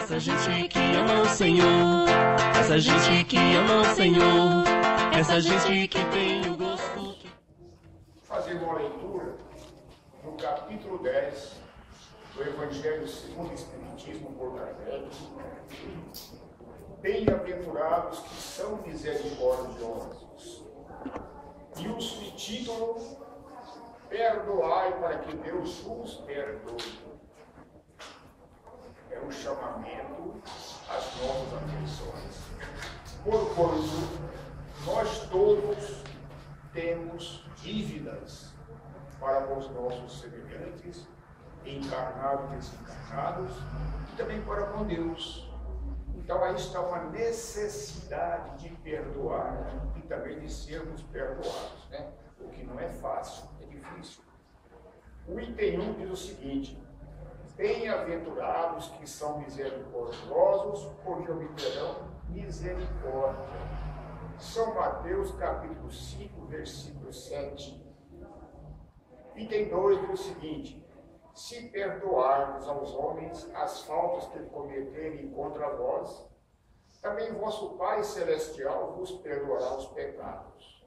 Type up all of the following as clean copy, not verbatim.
Essa gente que ama o Senhor, essa gente que ama o Senhor, essa gente que tem o gosto. Fazer uma leitura no capítulo 10 do Evangelho segundo o Espiritismo por Kardec. Bem-aventurados que são misericordiosos. E o subtítulo: perdoai para que Deus vos perdoe. É um chamamento às nossas aflições. Porquanto nós todos temos dívidas para os nossos semelhantes, encarnados e desencarnados, e também para com Deus. Então aí está uma necessidade de perdoar e também de sermos perdoados, né? O que não é fácil, é difícil. O item 1 diz o seguinte: bem-aventurados que são misericordiosos, porque obterão misericórdia. São Mateus, capítulo 5, versículo 7. Item 2 diz o seguinte: se perdoarmos aos homens as faltas que cometerem contra vós, também vosso Pai Celestial vos perdoará os pecados.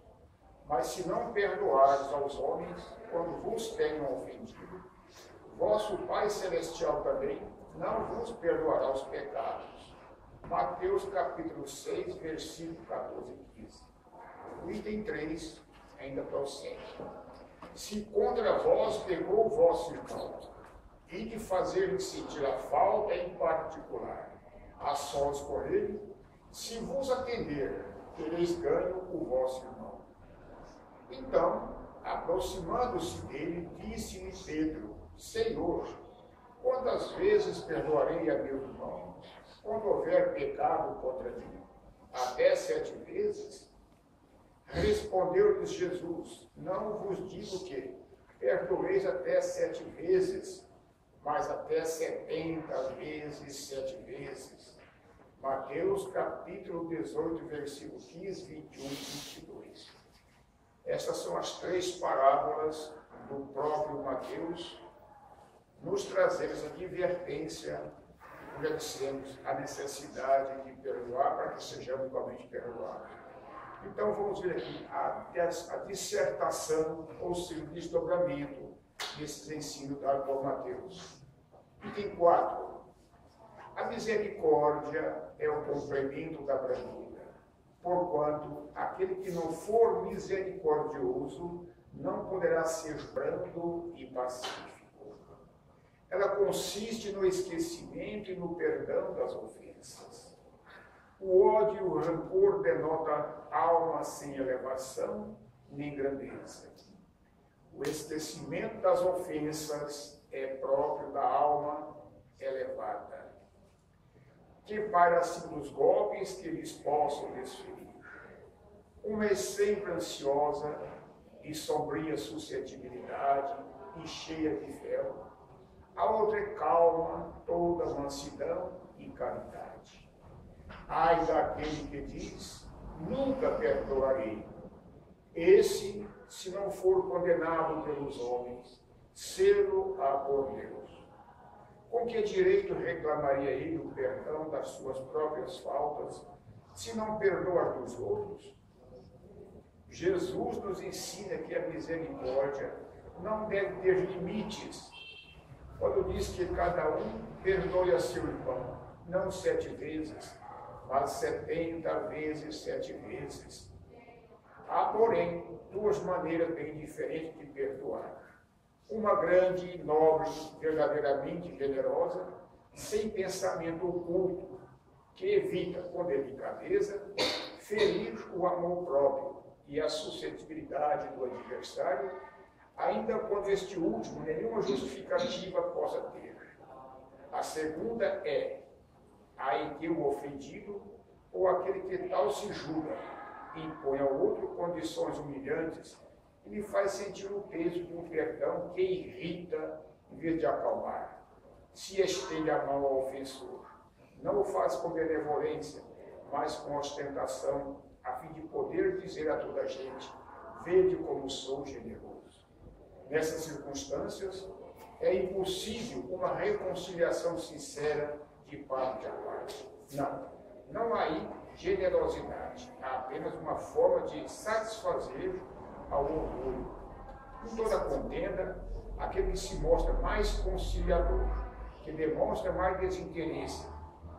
Mas se não perdoardes aos homens quando vos tenham ofendido, vosso Pai Celestial também não vos perdoará os pecados. Mateus capítulo 6, versículo 14 e 15. O item 3 ainda prossegue: se contra vós pegou o vosso irmão, e de fazer-lhe sentir a falta em particular, a sós com ele, se vos atender, tereis ganho o vosso irmão. Então, aproximando-se dele, disse-lhe Pedro: Senhor, quantas vezes perdoarei a meu irmão, quando houver pecado contra mim? Até 7 vezes? Respondeu-lhes Jesus: não vos digo que perdoeis até 7 vezes, mas até 70 vezes 7 vezes. Mateus capítulo 18, versículo 15, 21 e 22. Essas são as 3 parábolas do próprio Mateus, nos trazendo essa advertência, já dissemos, a necessidade de perdoar para que sejamos igualmente perdoados. Então vamos ver aqui a dissertação, ou seja, o desdobramento desses ensinos dados por Mateus. Item 4. A misericórdia é o complemento da brandura, porquanto aquele que não for misericordioso não poderá ser brando e pacífico. Ela consiste no esquecimento e no perdão das ofensas. O ódio e o rancor denota alma sem elevação nem grandeza. O esquecimento das ofensas é próprio da alma elevada, que para-se dos golpes que lhes possam desferir. Uma é sempre ansiosa e sombria suscetibilidade e cheia de fel. A outra é calma, toda mansidão e caridade. Ai daquele que diz: nunca perdoarei. Esse, se não for condenado pelos homens, sê-lo-á por Deus. Com que direito reclamaria ele o perdão das suas próprias faltas, se não perdoa dos outros? Jesus nos ensina que a misericórdia não deve ter limites, quando diz que cada um perdoe a seu irmão, não 7 vezes, mas 70 vezes 7 vezes. Há, porém, 2 maneiras bem diferentes de perdoar. Uma grande, nobre, verdadeiramente generosa, sem pensamento oculto, que evita, com delicadeza, ferir o amor próprio e a suscetibilidade do adversário, ainda quando este último nenhuma justificativa possa ter. A segunda é a em que o ofendido, ou aquele que tal se julga, impõe ao outro condições humilhantes e lhe faz sentir o peso de um perdão que irrita em vez de acalmar. Se estende a mão ao ofensor, não o faz com benevolência, mas com ostentação, a fim de poder dizer a toda a gente: vede como sou generoso. Nessas circunstâncias, é impossível uma reconciliação sincera de parte a parte. Não há aí generosidade, há apenas uma forma de satisfazer ao orgulho. Em toda contenda, aquele que se mostra mais conciliador, que demonstra mais desinteresse,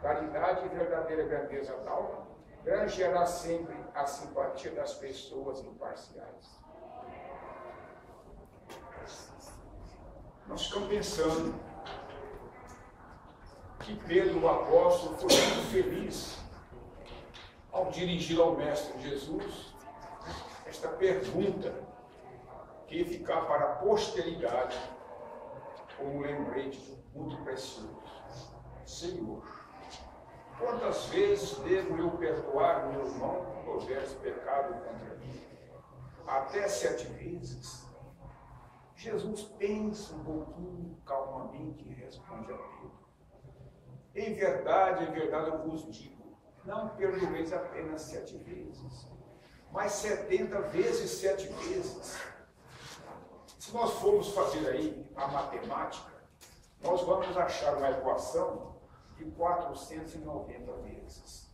caridade e verdadeira grandeza da alma, granjeará sempre a simpatia das pessoas imparciais. Nós ficamos pensando que Pedro, o apóstolo, foi muito feliz ao dirigir ao Mestre Jesus esta pergunta que ia ficar para a posteridade como um lembrete muito precioso. Senhor, quantas vezes devo eu perdoar meu irmão quando houver pecado contra mim? Até 7 vezes? Jesus pensa um pouquinho calmamente e responde a Pedro. Em verdade eu vos digo, não perdoeis apenas 7 vezes, mas 70 vezes 7 vezes. Se nós formos fazer aí a matemática, nós vamos achar uma equação de 490 vezes.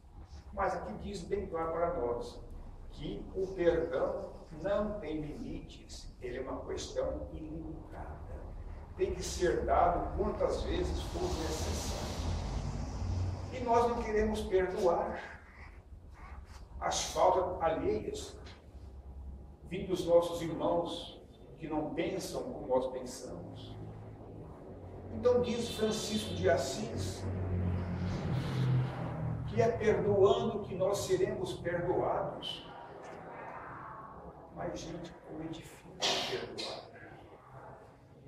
Mas aqui diz bem claro para nós que o perdão não tem limites, ele é uma questão ilimitada. Tem que ser dado quantas vezes for necessário. E nós não queremos perdoar as faltas alheias vindo dos nossos irmãos que não pensam como nós pensamos. Então diz Francisco de Assis que é perdoando que nós seremos perdoados. Mas, gente, como é difícil perdoar.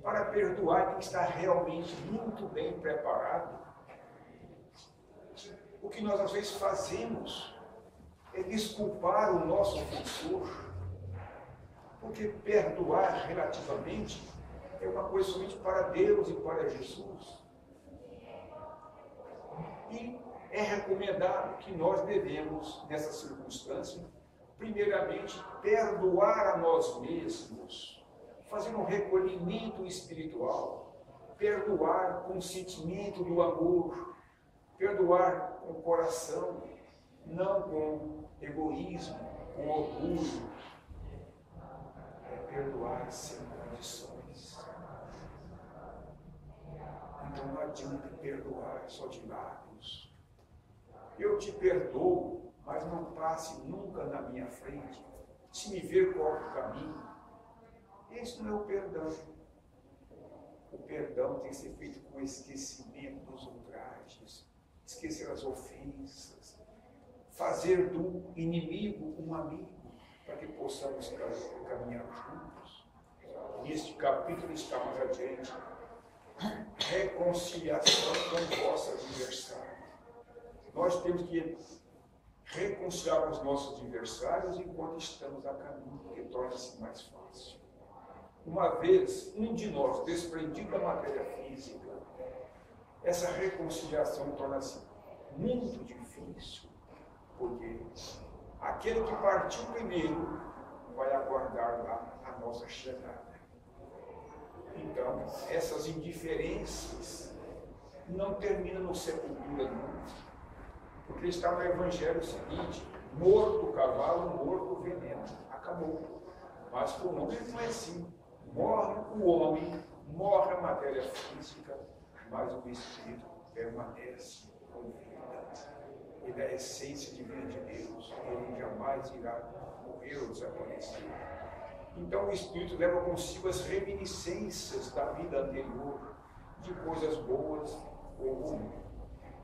Para perdoar tem que estar realmente muito bem preparado. O que nós às vezes fazemos é desculpar o nosso ofensor, porque perdoar relativamente é uma coisa somente para Deus e para Jesus. E é recomendado que nós devemos, nessa circunstância, primeiramente, perdoar a nós mesmos, fazer um recolhimento espiritual, perdoar com o sentimento do amor, perdoar com o coração, não com egoísmo, com orgulho. É perdoar sem condições. Então não adianta perdoar só de lábios. Eu te perdoo, mas não passe nunca na minha frente. Se me ver, corta o caminho. Esse não é o perdão. O perdão tem que ser feito com esquecimento dos ultrajes, esquecer as ofensas, fazer do inimigo um amigo, para que possamos caminhar juntos. Neste capítulo está mais adiante, reconciliação com o vosso adversário. Nós temos que reconciliar os nossos adversários enquanto estamos a caminho, porque torna-se mais fácil. Uma vez, um de nós desprendido da matéria física, essa reconciliação torna-se muito difícil, porque aquele que partiu primeiro vai aguardar lá a nossa chegada. Então, essas indiferenças não terminam no sepultura, não. Porque está no Evangelho o seguinte: morto o cavalo, morto o veneno. Acabou. Mas o nome não é assim. Morre o homem, morre a matéria física, mas o espírito permanece com vida. Ele é a essência divina de Deus. Ele jamais irá morrer ou desaparecer. Então o espírito leva consigo as reminiscências da vida anterior, de coisas boas ou ruins.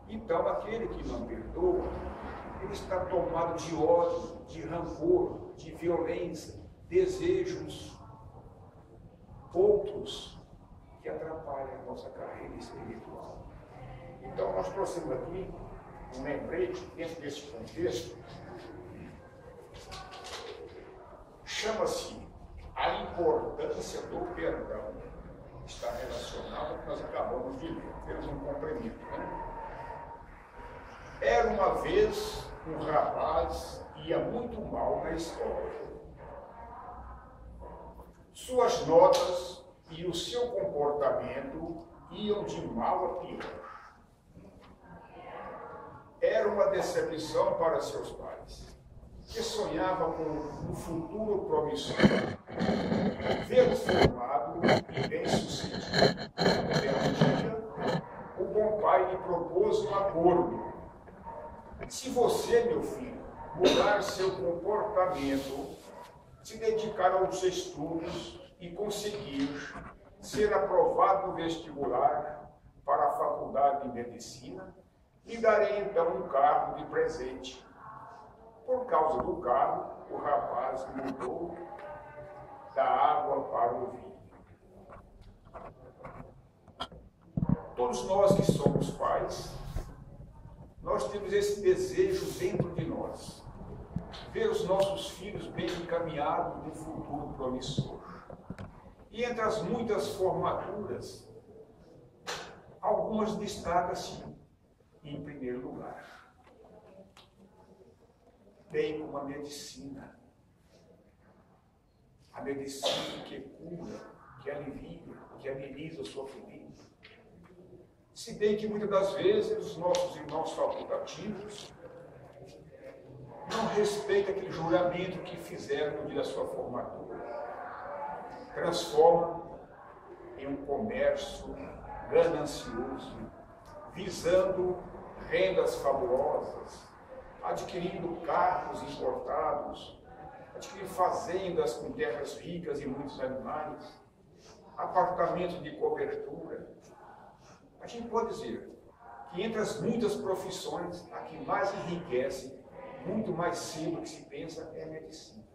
Então aquele que não perdoa, ele está tomado de ódio, de rancor, de violência, desejos outros que atrapalham a nossa carreira espiritual. Então nós trouxemos aqui um lembrete dentro desse contexto, chama-se a importância do perdão. Está relacionado ao que nós acabamos de ler. Temos um complemento, né? Era uma vez um rapaz que ia muito mal na escola. Suas notas e o seu comportamento iam de mal a pior. Era uma decepção para seus pais, que sonhavam com um futuro promissor, vê-lo formado e bem-sucedido. Um dia, o bom pai lhe propôs um acordo. Se você, meu filho, mudar seu comportamento, se dedicar aos estudos e conseguir ser aprovado no vestibular para a faculdade de medicina, lhe darei então um carro de presente. Por causa do carro, o rapaz mudou da água para o vinho. Todos nós que somos pais, nós temos esse desejo dentro de nós, ver os nossos filhos bem encaminhados num futuro promissor. E entre as muitas formaturas, algumas destacam-se em primeiro lugar. Bem como a medicina. A medicina que cura, que alivia, que ameniza o sofrimento. Se bem que muitas das vezes os nossos irmãos facultativos não respeitam aquele juramento que fizeram no dia da sua formatura. Transformam em um comércio ganancioso, visando rendas fabulosas, adquirindo carros importados, adquirindo fazendas com terras ricas e muitos animais, apartamentos de cobertura. A gente pode dizer que entre as muitas profissões, a que mais enriquece, muito mais cedo que se pensa, é a medicina.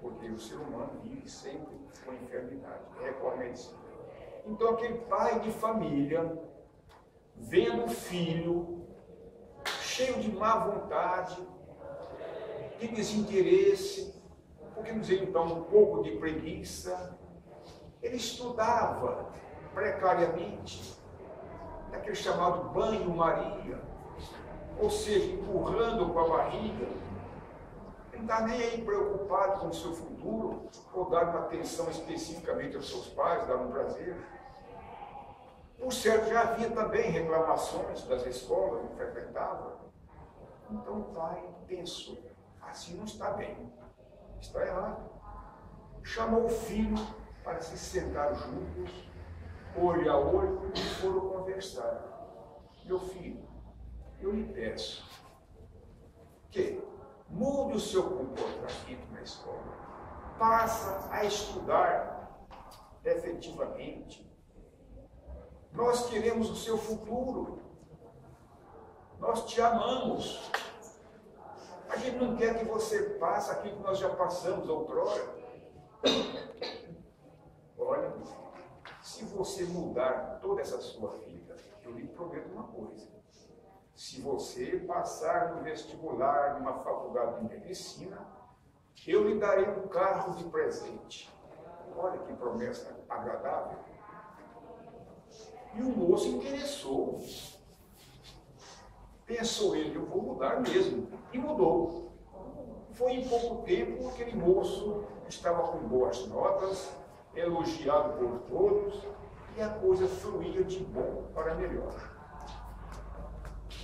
Porque o ser humano vive sempre com enfermidade, recorre à medicina. Então aquele pai de família, vendo o filho, cheio de má vontade, de desinteresse, por que não dizer então um pouco de preguiça, ele estudava precariamente, naquele chamado banho-maria, ou seja, empurrando com a barriga. Ele não está nem aí preocupado com o seu futuro, ou dar uma atenção especificamente aos seus pais, dar um prazer. Por certo, já havia também reclamações das escolas que frequentava. Então o pai pensou, assim não está bem, está errado. Chamou o filho para se sentar juntos, olho a olho, e foram conversar. Meu filho, eu lhe peço que mude o seu comportamento na escola, passa a estudar efetivamente. Nós queremos o seu futuro, nós te amamos. A gente não quer que você passe aquilo que nós já passamos outrora. Olha, se você mudar toda essa sua vida, eu lhe prometo uma coisa. Se você passar no vestibular de uma faculdade de medicina, eu lhe darei um carro de presente. Olha que promessa agradável. E o moço interessou. Pensou ele, eu vou mudar mesmo. E mudou. Foi em pouco tempo aquele moço estava com boas notas, elogiado por todos, e a coisa fluía de bom para melhor.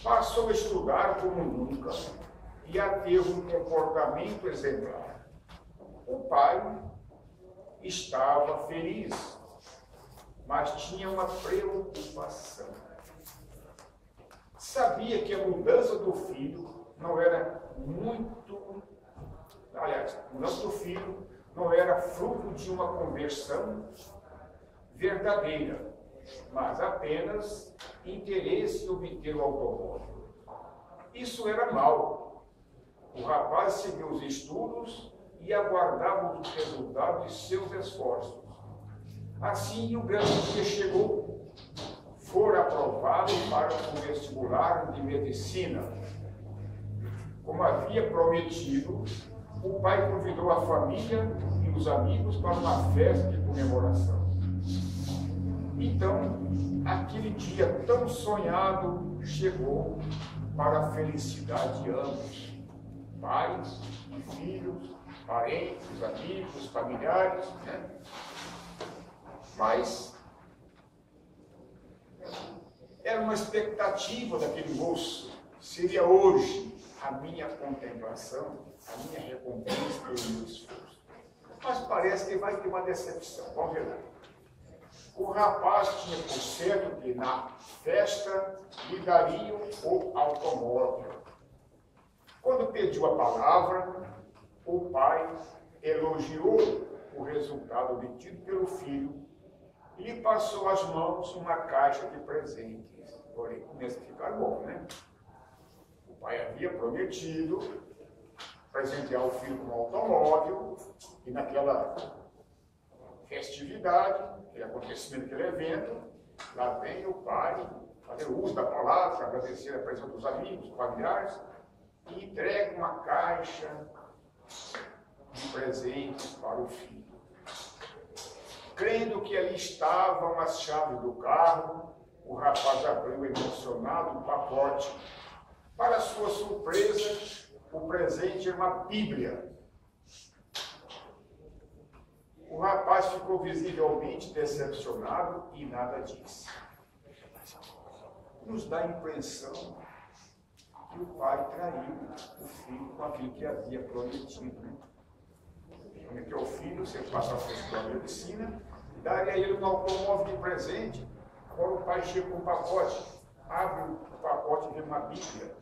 Passou a estudar como nunca e a ter um comportamento exemplar. O pai estava feliz, mas tinha uma preocupação. Sabia que a mudança do filho não era a mudança do filho não era fruto de uma conversão verdadeira, mas apenas interesse em obter o automóvel. Isso era mal. O rapaz seguiu os estudos e aguardava os resultados de seus esforços. Assim, o grande dia chegou. Fora aprovado para o vestibular de medicina. Como havia prometido, o pai convidou a família e os amigos para uma festa de comemoração. Então, aquele dia tão sonhado chegou para a felicidade de ambos, pais e filhos, parentes, amigos, familiares, né? Mas era uma expectativa daquele moço. Seria hoje a minha contemplação, a minha recompensa pelo meu esforço. Mas parece que vai ter uma decepção. Vamos ver lá. O rapaz tinha por certo que na festa lhe dariam o automóvel. Quando pediu a palavra, o pai elogiou o resultado obtido pelo filho e lhe passou às mãos uma caixa de presentes. Porém, começa a ficar bom, né? O pai havia prometido presentear o filho com um automóvel e naquela festividade, aquele acontecimento, aquele evento, lá vem o pai fazer uso da palavra, agradecer a presença dos amigos, familiares, e entrega uma caixa de presentes para o filho. Crendo que ali estavam as chaves do carro, o rapaz abriu emocionado o pacote. Para sua surpresa, o presente era uma Bíblia. O rapaz ficou visivelmente decepcionado e nada disse. Nos dá a impressão que o pai traiu o filho com aquilo que havia prometido. Né? Prometeu ao filho, se ele passasse pela medicina, daria a ele um automóvel de presente. Agora o pai chega com um pacote, abre o pacote e vê uma Bíblia.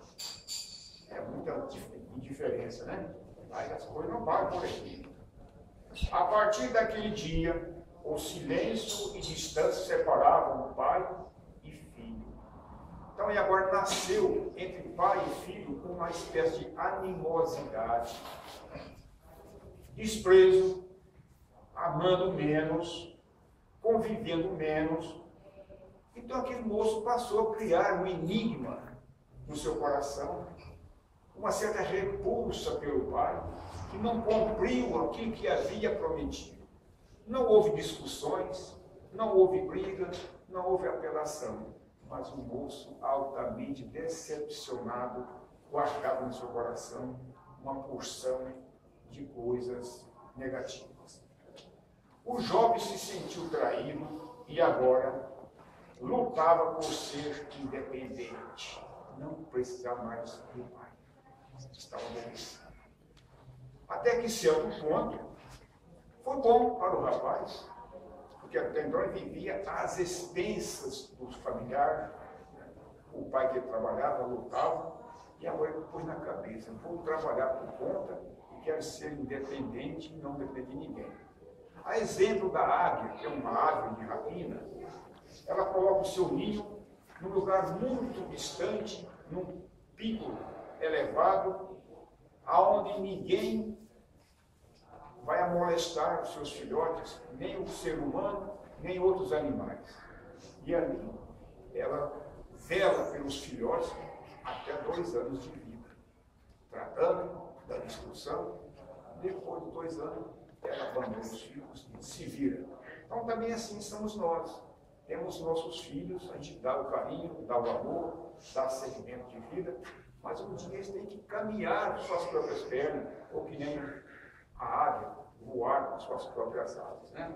É muita indiferença, né? Aí as coisas não param por aqui. A partir daquele dia, o silêncio e distância separavam o pai e filho. Então, e agora nasceu entre pai e filho uma espécie de animosidade, desprezo, amando menos, convivendo menos. Então, aquele moço passou a criar um enigma no seu coração, uma certa repulsa pelo pai, que não cumpriu aquilo que havia prometido. Não houve discussões, não houve briga, não houve apelação, mas o moço, altamente decepcionado, guardava no seu coração uma porção de coisas negativas. O jovem se sentiu traído e agora lutava por ser independente, não precisar mais do pai. Estava aborrecido. Até que, certo ponto, foi bom para o rapaz, porque até então ele vivia às expensas dos familiares. O pai que trabalhava, lutava, e agora ele pôs na cabeça: vou trabalhar por conta e quero ser independente e não depender de ninguém. A exemplo da águia, que é uma ave de rapina, ela coloca o seu ninho num lugar muito distante, num pico elevado, aonde ninguém vai molestar os seus filhotes, nem o ser humano, nem outros animais. E ali ela vela pelos filhotes até 2 anos de vida, tratando da instrução. Depois de 2 anos, ela abandona os filhos e se vira. Então também assim somos nós. Temos nossos filhos, a gente dá o carinho, dá o amor, dá segmento de vida, mas um dia eles têm que caminhar com suas próprias pernas, ou que nem a águia, voar com suas próprias asas. Né?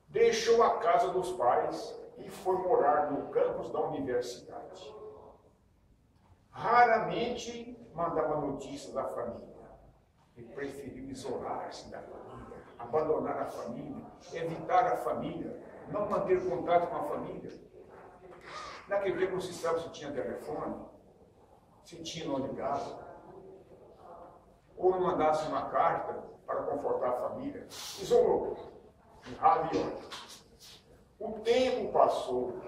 Deixou a casa dos pais e foi morar no campus da universidade. Raramente mandava notícias da família e preferiu isolar-se da família, abandonar a família, evitar a família, não manter contato com a família. Naquele tempo não se sabe se tinha telefone, se tinha não ligado, ou não mandasse uma carta para confortar a família. Isolou, rabiou. O tempo passou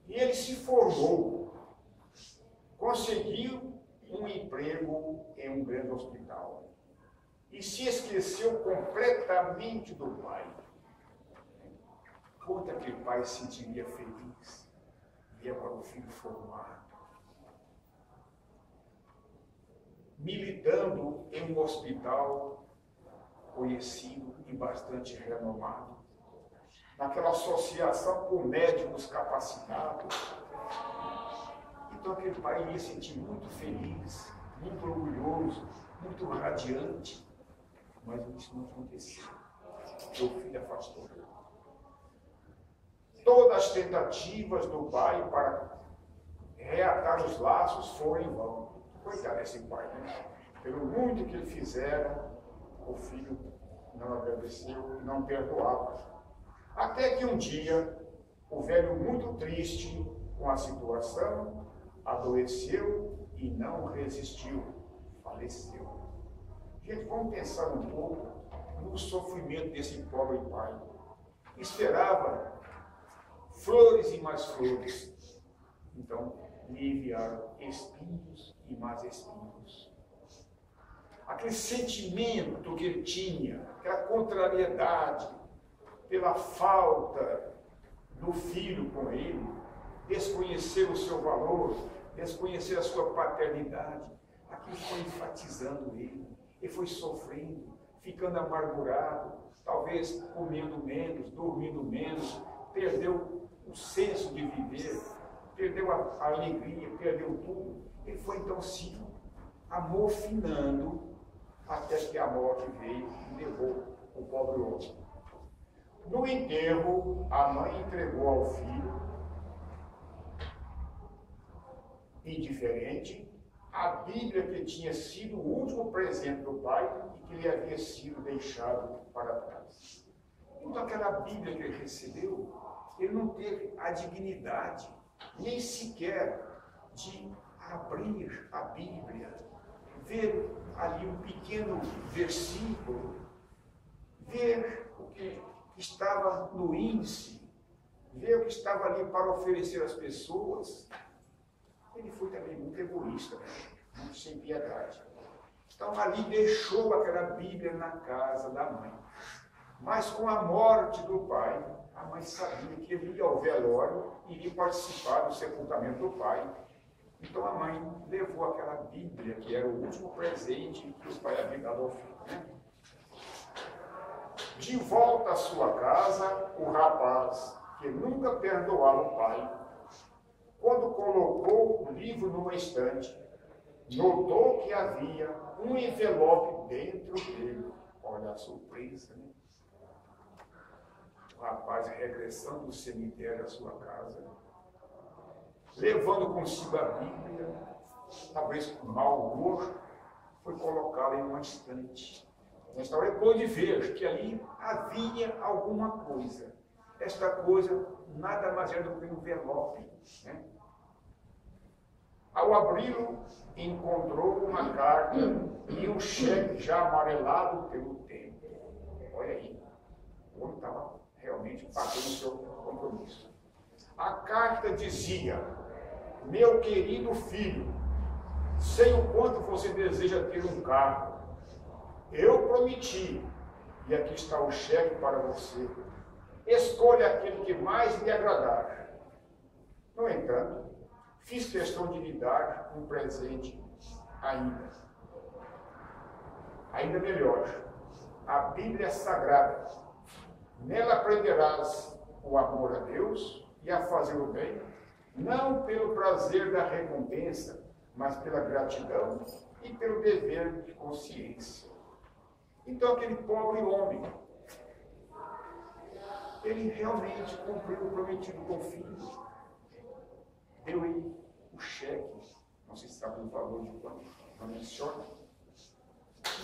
e ele se formou, conseguiu um emprego em um grande hospital e se esqueceu completamente do pai. Quanto aquele pai se sentiria feliz e agora o filho formado, militando em um hospital conhecido e bastante renomado, naquela associação com médicos capacitados. Então aquele pai ia se sentir muito feliz, muito orgulhoso, muito radiante, mas isso não aconteceu. que o filho afastou. Todas as tentativas do pai para reatar os laços foram em vão. Coitado desse pai, né? Pelo muito que ele fizera, o filho não agradeceu e não perdoava. Até que um dia, o velho, muito triste com a situação, adoeceu e não resistiu, faleceu. Gente, vamos pensar um pouco no sofrimento desse pobre pai. Esperava flores e mais flores. Então, lhe enviaram espinhos e mais espinhos. Aquele sentimento que ele tinha, aquela contrariedade pela falta do filho com ele, desconhecer o seu valor, desconhecer a sua paternidade, aquilo foi enfatizando ele. Ele foi sofrendo, ficando amargurado, talvez comendo menos, dormindo menos, perdeu o senso de viver, perdeu a alegria, perdeu tudo. Ele foi então se amofinando até que a morte veio e levou o pobre homem. No enterro, a mãe entregou ao filho, indiferente, a Bíblia que tinha sido o último presente do pai e que lhe havia sido deixado para trás. Então aquela Bíblia que ele recebeu, ele não teve a dignidade, nem sequer de abrir a Bíblia, ver ali um pequeno versículo, ver o que estava no índice, ver o que estava ali para oferecer às pessoas. Ele foi também muito egoísta, muito sem piedade. Então ali deixou aquela Bíblia na casa da mãe. Mas com a morte do pai, a mãe sabia que ele ia ao velório e iria participar do sepultamento do pai. Então a mãe levou aquela Bíblia, que era o último presente que o pai havia dado ao filho, né? De volta à sua casa, o rapaz, que nunca perdoava o pai, quando colocou o livro numa estante, notou que havia um envelope dentro dele. Olha a surpresa, né? O rapaz regressando do cemitério à sua casa, levando consigo a Bíblia, talvez com mau humor, foi colocá-la em uma estante. Nesta hora ele pôde ver que ali havia alguma coisa. Esta coisa nada mais é do que um envelope, né? Ao abri-lo, encontrou uma carta e um cheque já amarelado pelo tempo. Olha aí, o homem estava realmente batendo o seu compromisso. A carta dizia: meu querido filho, sei o quanto você deseja ter um carro. Eu prometi, e aqui está o cheque para você. Escolha aquele que mais lhe agradar. No entanto, fiz questão de lhe dar um presente ainda melhor, a Bíblia Sagrada. Nela aprenderás o amor a Deus e a fazer o bem, não pelo prazer da recompensa, mas pela gratidão e pelo dever de consciência. Então aquele pobre homem, ele realmente cumpriu o prometido com o filho. Deu-lhe o cheque, não se sabe o valor de quanto, não menciona.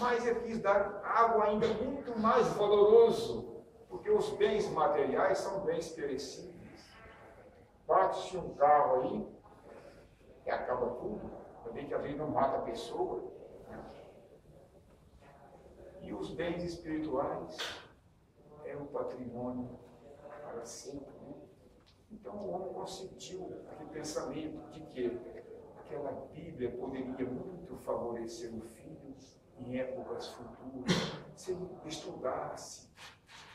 Mas ele quis dar algo ainda muito mais valoroso, porque os bens materiais são bens perecíveis. Bate-se um carro aí, e acaba tudo, também que às vezes não mata a pessoa. Né? E os bens espirituais é um patrimônio para sempre. Né? Então o homem consentiu aquele pensamento de que aquela Bíblia poderia muito favorecer o filho em épocas futuras, se ele estudasse,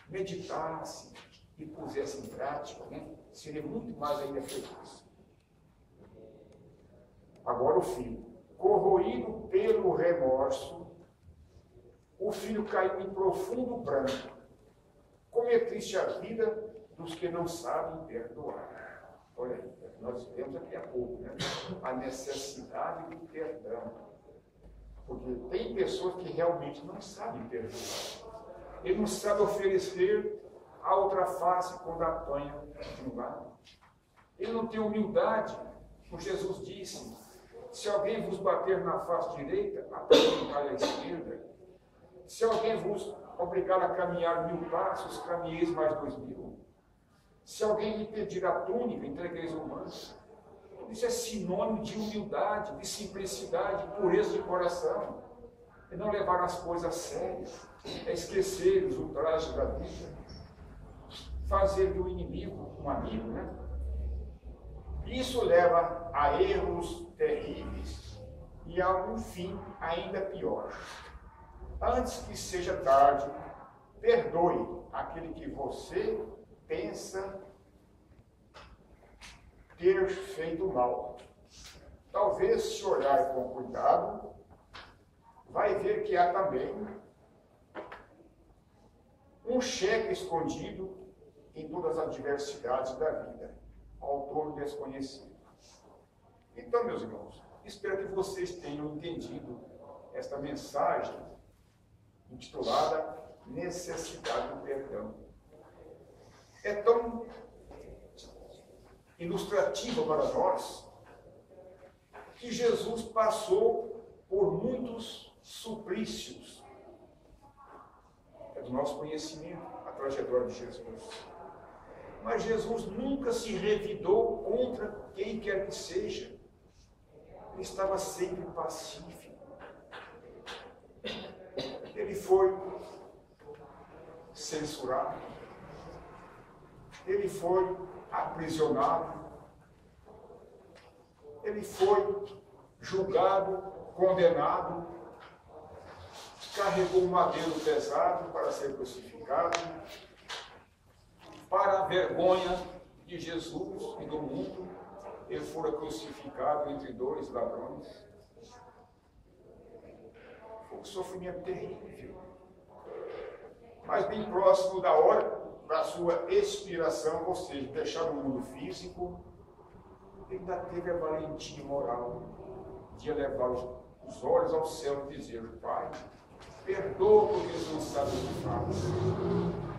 meditasse e pusesse em prática, né? Seria muito mais ainda feliz. Agora o filho, corroído pelo remorso, o filho caiu em profundo pranto. Como é triste a vida dos que não sabem perdoar. Olha aí, nós vemos aqui há pouco, né? A necessidade do perdão. Porque tem pessoas que realmente não sabem perdoar. Ele não sabe oferecer a outra face quando apanha de um lado. Ele não tem humildade, como Jesus disse: se alguém vos bater na face direita, apresentai à esquerda. Se alguém vos obrigar a caminhar 1000 passos, caminheis mais 2000. Se alguém lhe pedir a túnica, entregueis o manto. Isso é sinônimo de humildade, de simplicidade, de pureza de coração. É não levar as coisas a sério, é esquecer os ultrajes da vida, fazer do inimigo um amigo, né? Isso leva a erros terríveis e a um fim ainda pior. Antes que seja tarde, perdoe aquele que você pensa ter feito mal. Talvez, se olhar com cuidado, vai ver que há também um cheque escondido em todas as adversidades da vida, autor desconhecido. Então, meus irmãos, espero que vocês tenham entendido esta mensagem intitulada Necessidade do Perdão. É tão ilustrativa para nós que Jesus passou por muitos suplícios. É do nosso conhecimento a trajetória de Jesus. Mas Jesus nunca se revidou contra quem quer que seja. Ele estava sempre pacífico. Ele foi censurado. Ele foi aprisionado. Ele foi julgado, condenado. Carregou um madeiro pesado para ser crucificado. Para a vergonha de Jesus e do mundo, ele fora crucificado entre 2 ladrões. Foi um sofrimento terrível. Mas bem próximo da hora da sua expiração, ou seja, deixar o mundo físico, ele ainda teve a valentia moral de elevar os olhos ao céu e dizer: Pai, perdoa porque eles não sabem o que fazem.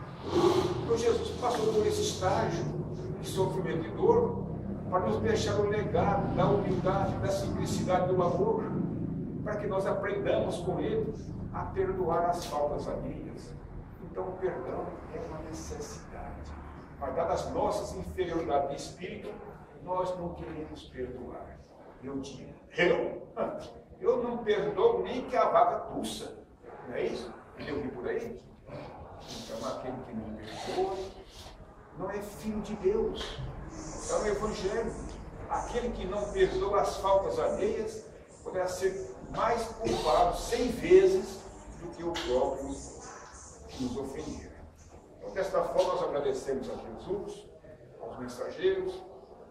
Então Jesus passou por esse estágio de sofrimento e dor para nos deixar o legado da humildade, da simplicidade, do amor, para que nós aprendamos com Ele a perdoar as faltas alheias. Então o perdão é uma necessidade. Mas dadas as nossas inferioridades de espírito, nós não queremos perdoar. Eu digo, eu não perdoo nem que a vaca tussa. Não é isso? Eu vi por aí? Então aquele que não perdoa não é filho de Deus. É o Evangelho. Aquele que não perdoa as faltas alheias poderá ser mais culpado 100 vezes do que o próprio que nos ofendeu. Então, desta forma, nós agradecemos a Jesus, aos mensageiros,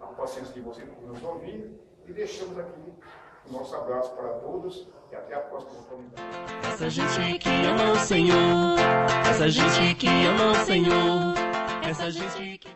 a paciência de vocês por nos ouvir e deixamos aqui o nosso abraço para todos e até a próxima oportunidade. Essa gente que ama o Senhor, essa gente que ama o Senhor, essa gente que